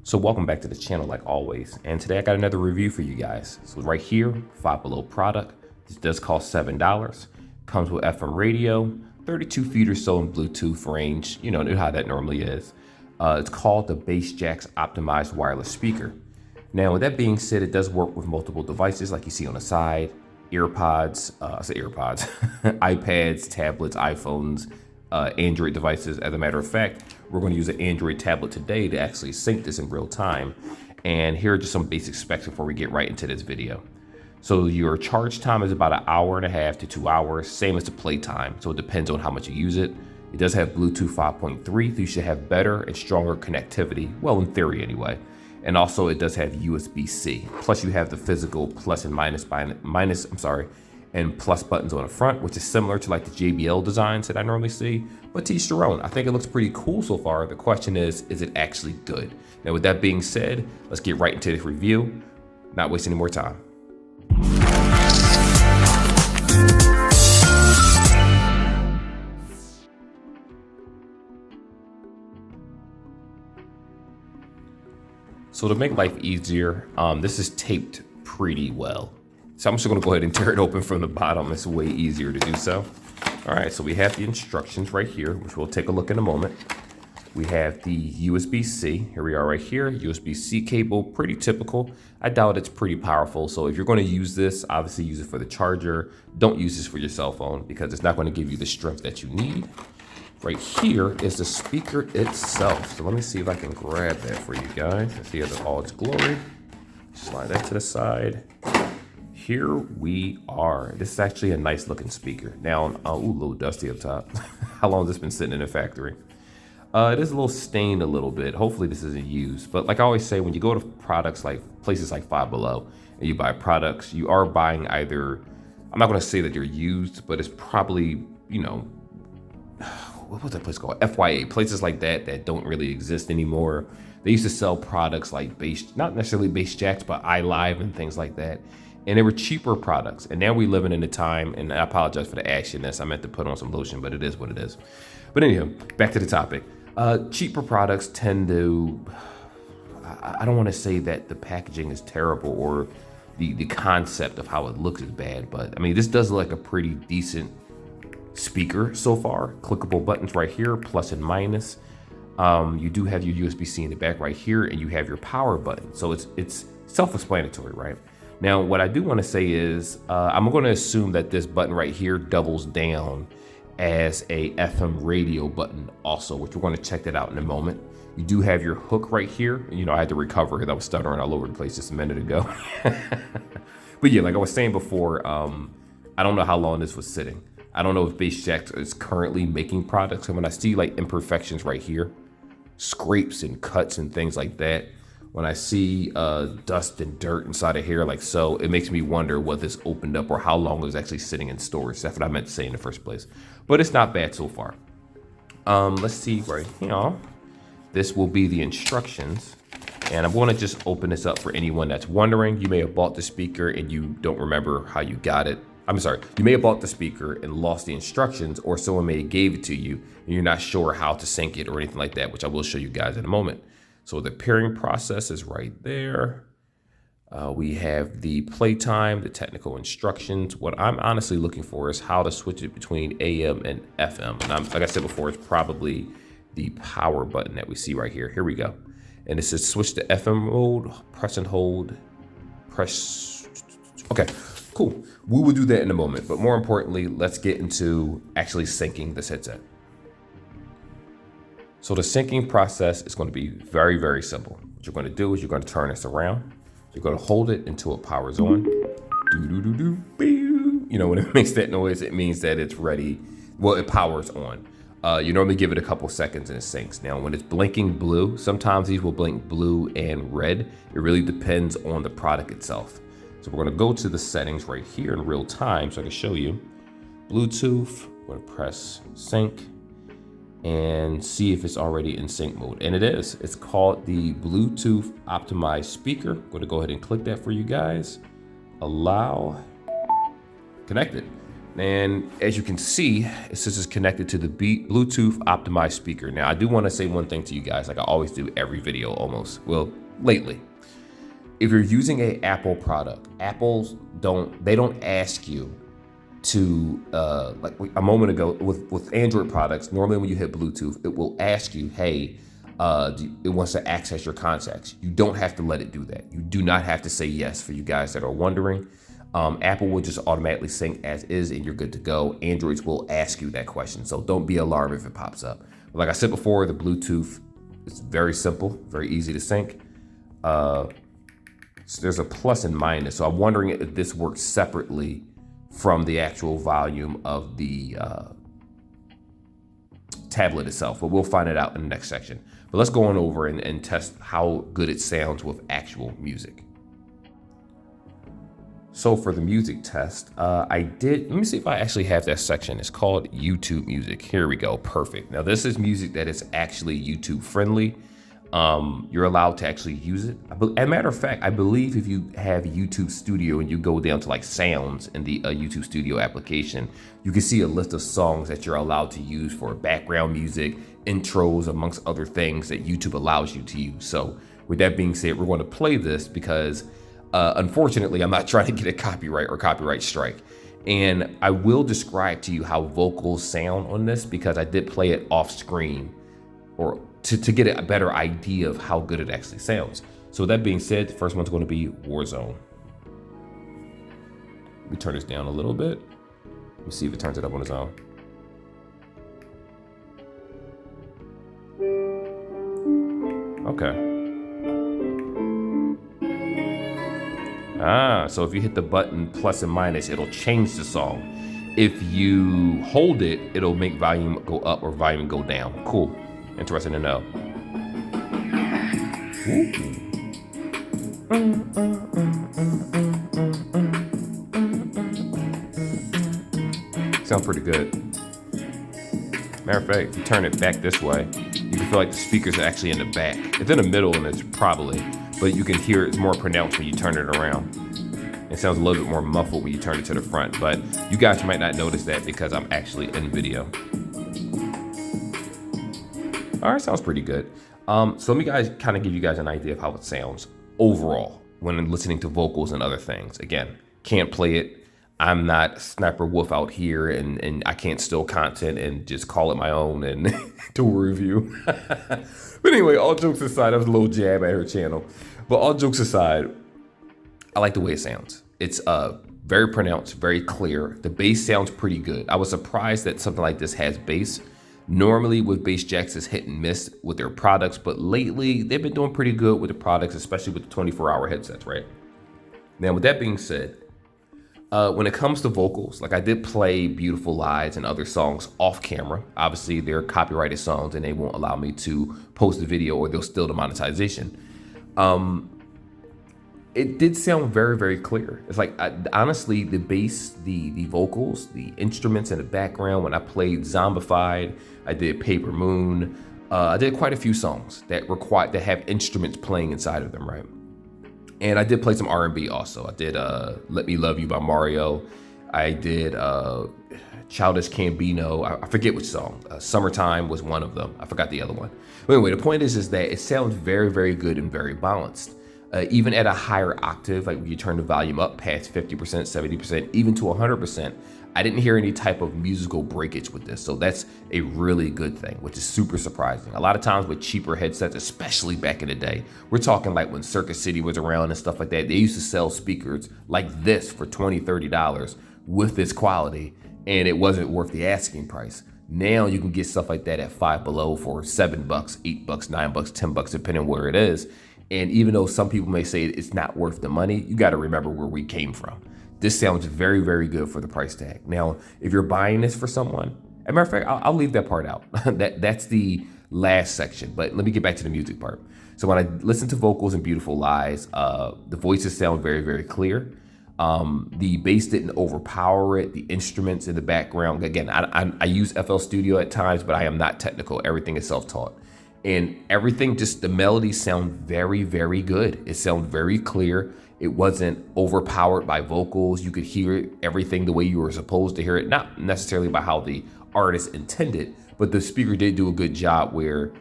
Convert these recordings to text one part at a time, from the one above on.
So welcome back to the channel like always, and today I got another review for you guys. So right here, Five Below product. This does cost $7. Comes with FM radio, 32 feet or so in Bluetooth range. You know how that normally is. It's called the Jaxx Optimize wireless speaker. Now with that being said, it does work with multiple devices like you see on the side. iPads, tablets, iPhones, Android devices. As a matter of fact, we're going to use an Android tablet today to actually sync this in real time. And here are just some basic specs before we get right into this video. So your charge time is about 1.5 hours to 2 hours, same as the play time. So it depends on how much you use it. It does have Bluetooth 5.3, so you should have better and stronger connectivity. Well, in theory anyway. And also it does have USB-C. Plus you have the physical plus and minus and plus buttons on the front, which is similar to like the JBL designs that I normally see, but to each their own. I think it looks pretty cool so far. The question is it actually good? Now with that being said, let's get right into this review, not waste any more time. So to make life easier, this is taped pretty well. So I'm just gonna go ahead and tear it open from the bottom. It's way easier to do so. All right, so we have the instructions right here, which we'll take a look in a moment. We have the USB-C, here we are right here, USB-C cable, pretty typical. I doubt it's pretty powerful. So if you're gonna use this, obviously use it for the charger. Don't use this for your cell phone because it's not gonna give you the strength that you need. Right here is the speaker itself. So let me see if I can grab that for you guys. Let's see it in all its glory. Slide that to the side. Here we are. This is actually a nice looking speaker. Now, ooh, a little dusty up top. How long has this been sitting in the factory? It is a little stained a little bit. Hopefully this isn't used. But like I always say, when you go to products like places like Five Below and you buy products, you are buying either, I'm not gonna say that they're used, but it's probably, you know, what was that place called? FYA, places like that don't really exist anymore. They used to sell products like not necessarily Jaxx, but iLive and things like that. And they were cheaper products. And now we living in a time, and I apologize for the ashiness. I meant to put on some lotion, but it is what it is. But anyhow, back to the topic. Cheaper products tend to, I don't want to say that the packaging is terrible or the concept of how it looks is bad, but I mean, this does look like a pretty decent speaker so far. Clickable buttons right here, plus and minus. You do have your USB-C in the back right here, and you have your power button. So it's self-explanatory, right? Now, what I do want to say is I'm going to assume that this button right here doubles down as a FM radio button also, which we're going to check that out in a moment. You do have your hook right here. You know, I had to recover because I was stuttering all over the place just a minute ago. But yeah, like I was saying before, I don't know how long this was sitting. I don't know if Jaxx is currently making products. And when I see like imperfections right here, scrapes and cuts and things like that, when I see dust and dirt inside of here like so, it makes me wonder what this opened up or how long it was actually sitting in storage. That's what I meant to say in the first place. But it's not bad so far. Let's see right here. This will be the instructions. And I'm going to just open this up for anyone that's wondering. You may have bought the speaker and you don't remember how you got it. I'm sorry, you may have bought the speaker and lost the instructions, or someone may have gave it to you and you're not sure how to sync it or anything like that, which I will show you guys in a moment. So the pairing process is right there. We have the playtime, the technical instructions. What I'm honestly looking for is how to switch it between AM and FM. And like I said before, it's probably the power button that we see right here. Here we go. And it says switch to FM mode, press and hold, press. Okay, cool. We will do that in a moment. But more importantly, let's get into actually syncing this headset. So the syncing process is going to be very, very simple. What you're going to do is you're going to turn this around. You're going to hold it until it powers on. You know, when it makes that noise, it means that it's ready. Well, it powers on. You normally give it a couple seconds and it syncs. Now, when it's blinking blue, sometimes these will blink blue and red. It really depends on the product itself. So we're going to go to the settings right here in real time so I can show you. Bluetooth, we're going to press sync and see if it's already in sync mode. And it is. It's called the Bluetooth Optimized speaker. I'm going to go ahead and click that for you guys. Allow. Connected. And as you can see, it says it's connected to the Bluetooth optimized speaker. Now, I do want to say one thing to you guys, like I always do every video almost. Well, lately, if you're using an Apple product, Apples don't ask you to, like a moment ago with Android products, normally when you hit Bluetooth, it will ask you, hey, it wants to access your contacts. You don't have to let it do that. You do not have to say yes, for you guys that are wondering. Apple will just automatically sync as is and you're good to go. Androids will ask you that question, so don't be alarmed if it pops up. But like I said before, the Bluetooth is very simple, very easy to sync. So there's a plus and minus. So I'm wondering if this works separately from the actual volume of the tablet itself, but we'll find it out in the next section. But let's go on over and test how good it sounds with actual music. So for the music test, let me see if I actually have that section. It's called YouTube music. Here we go, perfect. Now this is music that is actually YouTube friendly. You're allowed to actually use it. As a matter of fact, I believe if you have YouTube Studio and you go down to like sounds in the YouTube Studio application, you can see a list of songs that you're allowed to use for background music, intros, amongst other things that YouTube allows you to use. So with that being said, we're going to play this because unfortunately, I'm not trying to get a copyright strike. And I will describe to you how vocals sound on this because I did play it off screen or to get a better idea of how good it actually sounds. So with that being said, the first one's going to be Warzone. Let me turn this down a little bit. Let me see if it turns it up on its own. Okay. So if you hit the button plus and minus, it'll change the song. If you hold it, it'll make volume go up or volume go down. Cool. Interesting to know. Sounds pretty good. Matter of fact, if you turn it back this way, you can feel like the speaker's actually in the back. It's in the middle and it's probably, but you can hear it's more pronounced when you turn it around. It sounds a little bit more muffled when you turn it to the front, but you guys might not notice that because I'm actually in video. All right, sounds pretty good. So let me kind of give you guys an idea of how it sounds overall when listening to vocals and other things. Again, can't play it. I'm not Sniper Wolf out here and I can't steal content and just call it my own and do a review. But anyway, all jokes aside, that was a little jab at her channel. But all jokes aside, I like the way it sounds. It's very pronounced, very clear. The bass sounds pretty good. I was surprised that something like this has bass. Normally with bass Jaxx is hit and miss with their products, but lately they've been doing pretty good with the products, especially with the 24-hour headsets, right? Now, with that being said, when it comes to vocals, like I did play Beautiful Lies and other songs off camera. Obviously, they're copyrighted songs and they won't allow me to post the video or they'll steal the monetization. It did sound very, very clear. It's like, honestly, the bass, the vocals, the instruments in the background, when I played Zombified, I did Paper Moon, I did quite a few songs that have instruments playing inside of them, right? And I did play some R&B also. I did Let Me Love You by Mario. I did Childish Gambino. I forget which song. Summertime was one of them. I forgot the other one. But anyway, the point is that it sounds very, very good and very balanced. Even at a higher octave, like when you turn the volume up past 50%, 70%, even to 100%, I didn't hear any type of musical breakage with this. So that's a really good thing, which is super surprising. A lot of times with cheaper headsets, especially back in the day, we're talking like when Circuit City was around and stuff like that, they used to sell speakers like this for $20, $30 with this quality, and it wasn't worth the asking price. Now you can get stuff like that at Five Below for $7, $8, $9, $10, depending on where it is. And even though some people may say it's not worth the money, you got to remember where we came from. This sounds very, very good for the price tag. Now, if you're buying this for someone, as a matter of fact, I'll leave that part out. That's the last section, but let me get back to the music part. So when I listen to vocals and Beautiful Lies, the voices sound very, very clear. The bass didn't overpower it. The instruments in the background, again, I use FL Studio at times, but I am not technical. Everything is self-taught. And everything, just the melodies sound very, very good. It sounds very clear. It wasn't overpowered by vocals. You could hear everything the way you were supposed to hear it, not necessarily by how the artist intended, but the speaker did do a good job where,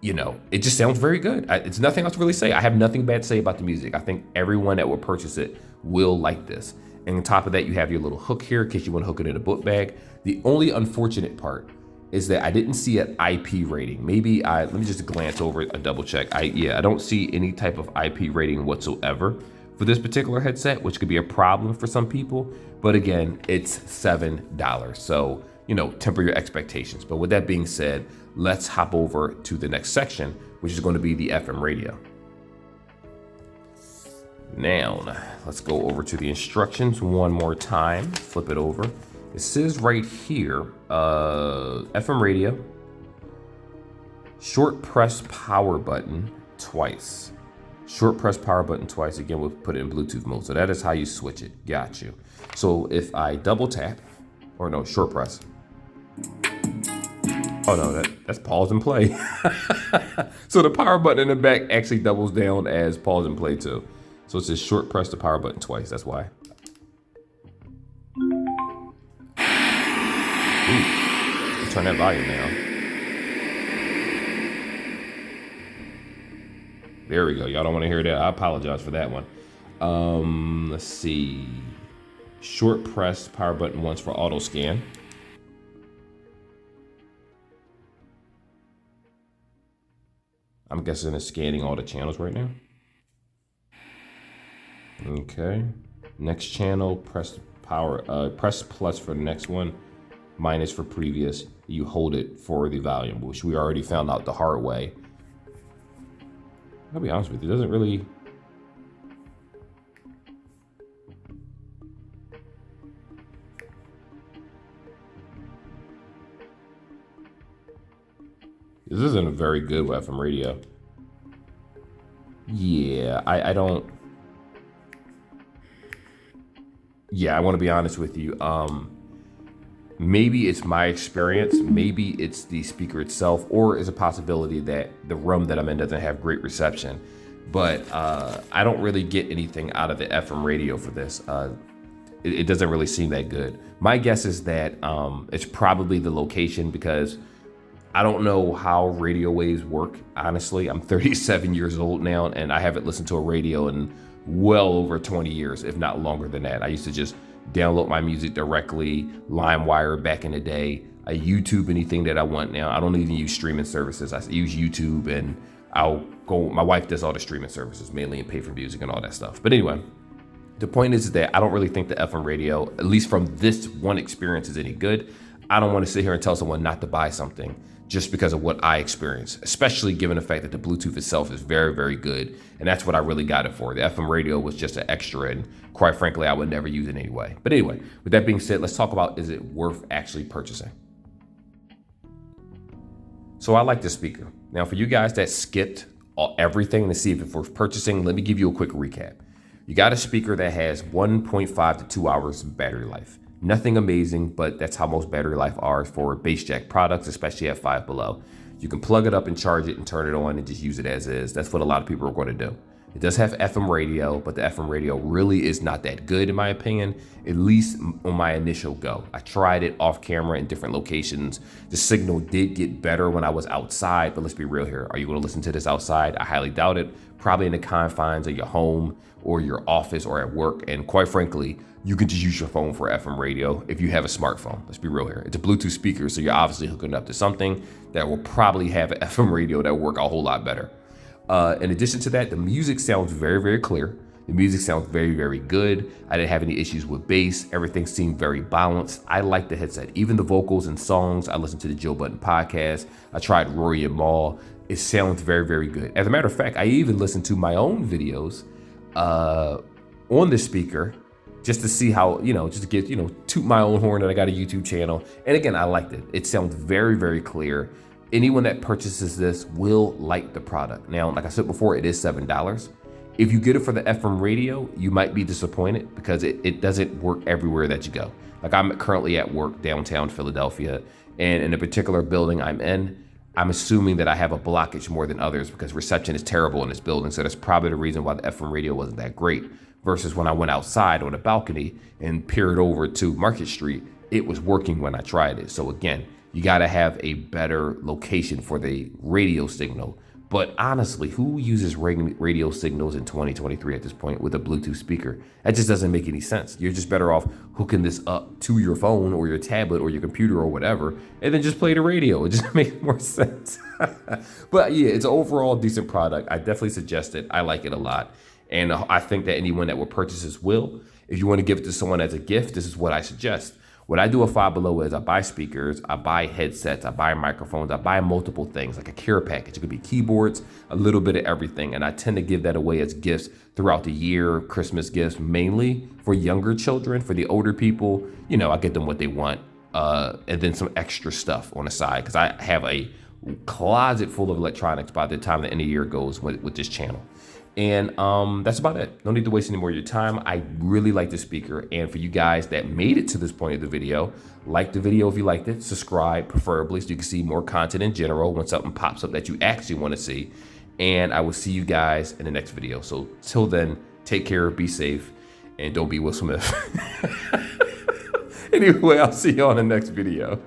it just sounds very good. It's nothing else to really say. I have nothing bad to say about the music. I think everyone that will purchase it will like this. And on top of that, you have your little hook here in case you want to hook it in a book bag. The only unfortunate part is that I didn't see an IP rating. Let me just glance over it, a double check. I don't see any type of IP rating whatsoever for this particular headset, which could be a problem for some people. But again, it's $7. So, temper your expectations. But with that being said, let's hop over to the next section, which is going to be the FM radio. Now, let's go over to the instructions one more time. Flip it over. It says right here, FM radio, short press power button twice. Short press power button twice. Again, we'll put it in Bluetooth mode. So that is how you switch it. Got you. So if I double tap, short press. Oh no, that's pause and play. So the power button in the back actually doubles down as pause and play too. So it says short press the power button twice. That's why. Ooh, let's turn that volume down. There we go. Y'all don't want to hear that. I apologize for that one. Let's see. Short press power button once for auto scan. I'm guessing it's scanning all the channels right now. Okay. Next channel, press plus for the next one, minus for previous. You hold it for the volume, which we already found out the hard way. I'll be honest with you, it doesn't really. This isn't a very good FM radio. Yeah, I don't. Yeah, I want to be honest with you. Maybe it's my experience, maybe it's the speaker itself, or is a possibility that the room that I'm in doesn't have great reception. But I don't really get anything out of the FM radio for this. It doesn't really seem that good. My guess is that it's probably the location, because I don't know how radio waves work, honestly. I'm 37 years old now, and I haven't listened to a radio in well over 20 years, if not longer than that. I used to just download my music directly, LimeWire back in the day. I YouTube anything that I want now. I don't even use streaming services. I use YouTube, and my wife does all the streaming services, mainly in pay for music and all that stuff. But anyway, the point is that I don't really think the FM radio, at least from this one experience, is any good. I don't want to sit here and tell someone not to buy something just because of what I experienced, especially given the fact that the Bluetooth itself is very, very good. And that's what I really got it for. The FM radio was just an extra, and quite frankly, I would never use it anyway. But anyway, with that being said, let's talk about, is it worth actually purchasing? So I like this speaker. Now, for you guys that skipped everything to see if it's worth purchasing, let me give you a quick recap. You got a speaker that has 1.5 to 2 hours of battery life. Nothing amazing, but that's how most battery life are for bass jack products, especially at 5 below. You can plug it up and charge it and turn it on and just use it as is. That's what a lot of people are going to do. It does have FM radio, but the FM radio really is not that good in my opinion, at least on my initial go. I tried it off camera in different locations. The signal did get better when I was outside, but let's be real here. Are you going to listen to this outside? I highly doubt it. Probably in the confines of your home or your office or at work. And quite frankly, you can just use your phone for FM radio if you have a smartphone. Let's be real here. It's a Bluetooth speaker, so you're obviously hooking up to something that will probably have an FM radio that will work a whole lot better. In addition to that, the music sounds very, very clear. The music sounds very, very good. I didn't have any issues with bass. Everything seemed very balanced. I like the headset. Even the vocals and songs. I listened to the Joe Budden podcast. I tried Rory and Mal. It sounds very, very good. As a matter of fact, I even listened to my own videos on the speaker just to see how, just to get, toot my own horn that I got a YouTube channel. And again, I liked it. It sounds very, very clear. Anyone that purchases this will like the product. Now, like I said before, it is $7. If you get it for the FM radio, you might be disappointed because it doesn't work everywhere that you go. Like I'm currently at work downtown Philadelphia, and in a particular building I'm in, I'm assuming that I have a blockage more than others because reception is terrible in this building. So that's probably the reason why the FM radio wasn't that great. versus when I went outside on a balcony and peered over to Market Street, it was working when I tried it. So again, you got to have a better location for the radio signal. But honestly, who uses radio signals in 2023 at this point with a Bluetooth speaker? That just doesn't make any sense. You're just better off hooking this up to your phone or your tablet or your computer or whatever, and then just play the radio. It just makes more sense. But yeah, it's an overall decent product. I definitely suggest it. I like it a lot. And I think that anyone that will purchase this will. If you want to give it to someone as a gift, this is what I suggest. What I do at Five Below is I buy speakers, I buy headsets, I buy microphones, I buy multiple things like a care package. It could be keyboards, a little bit of everything. And I tend to give that away as gifts throughout the year, Christmas gifts, mainly for younger children. For the older people, you know, I get them what they want. And then some extra stuff on the side, because I have a closet full of electronics by the time the end of the year goes with this channel. And that's about it. No need to waste any more of your time. I really like the speaker. And for you guys that made it to this point of the video, like the video if you liked it, subscribe preferably so you can see more content in general when something pops up that you actually want to see. And I will see you guys in the next video. So till then, take care, be safe, and don't be Will Smith. Anyway, I'll see you on the next video.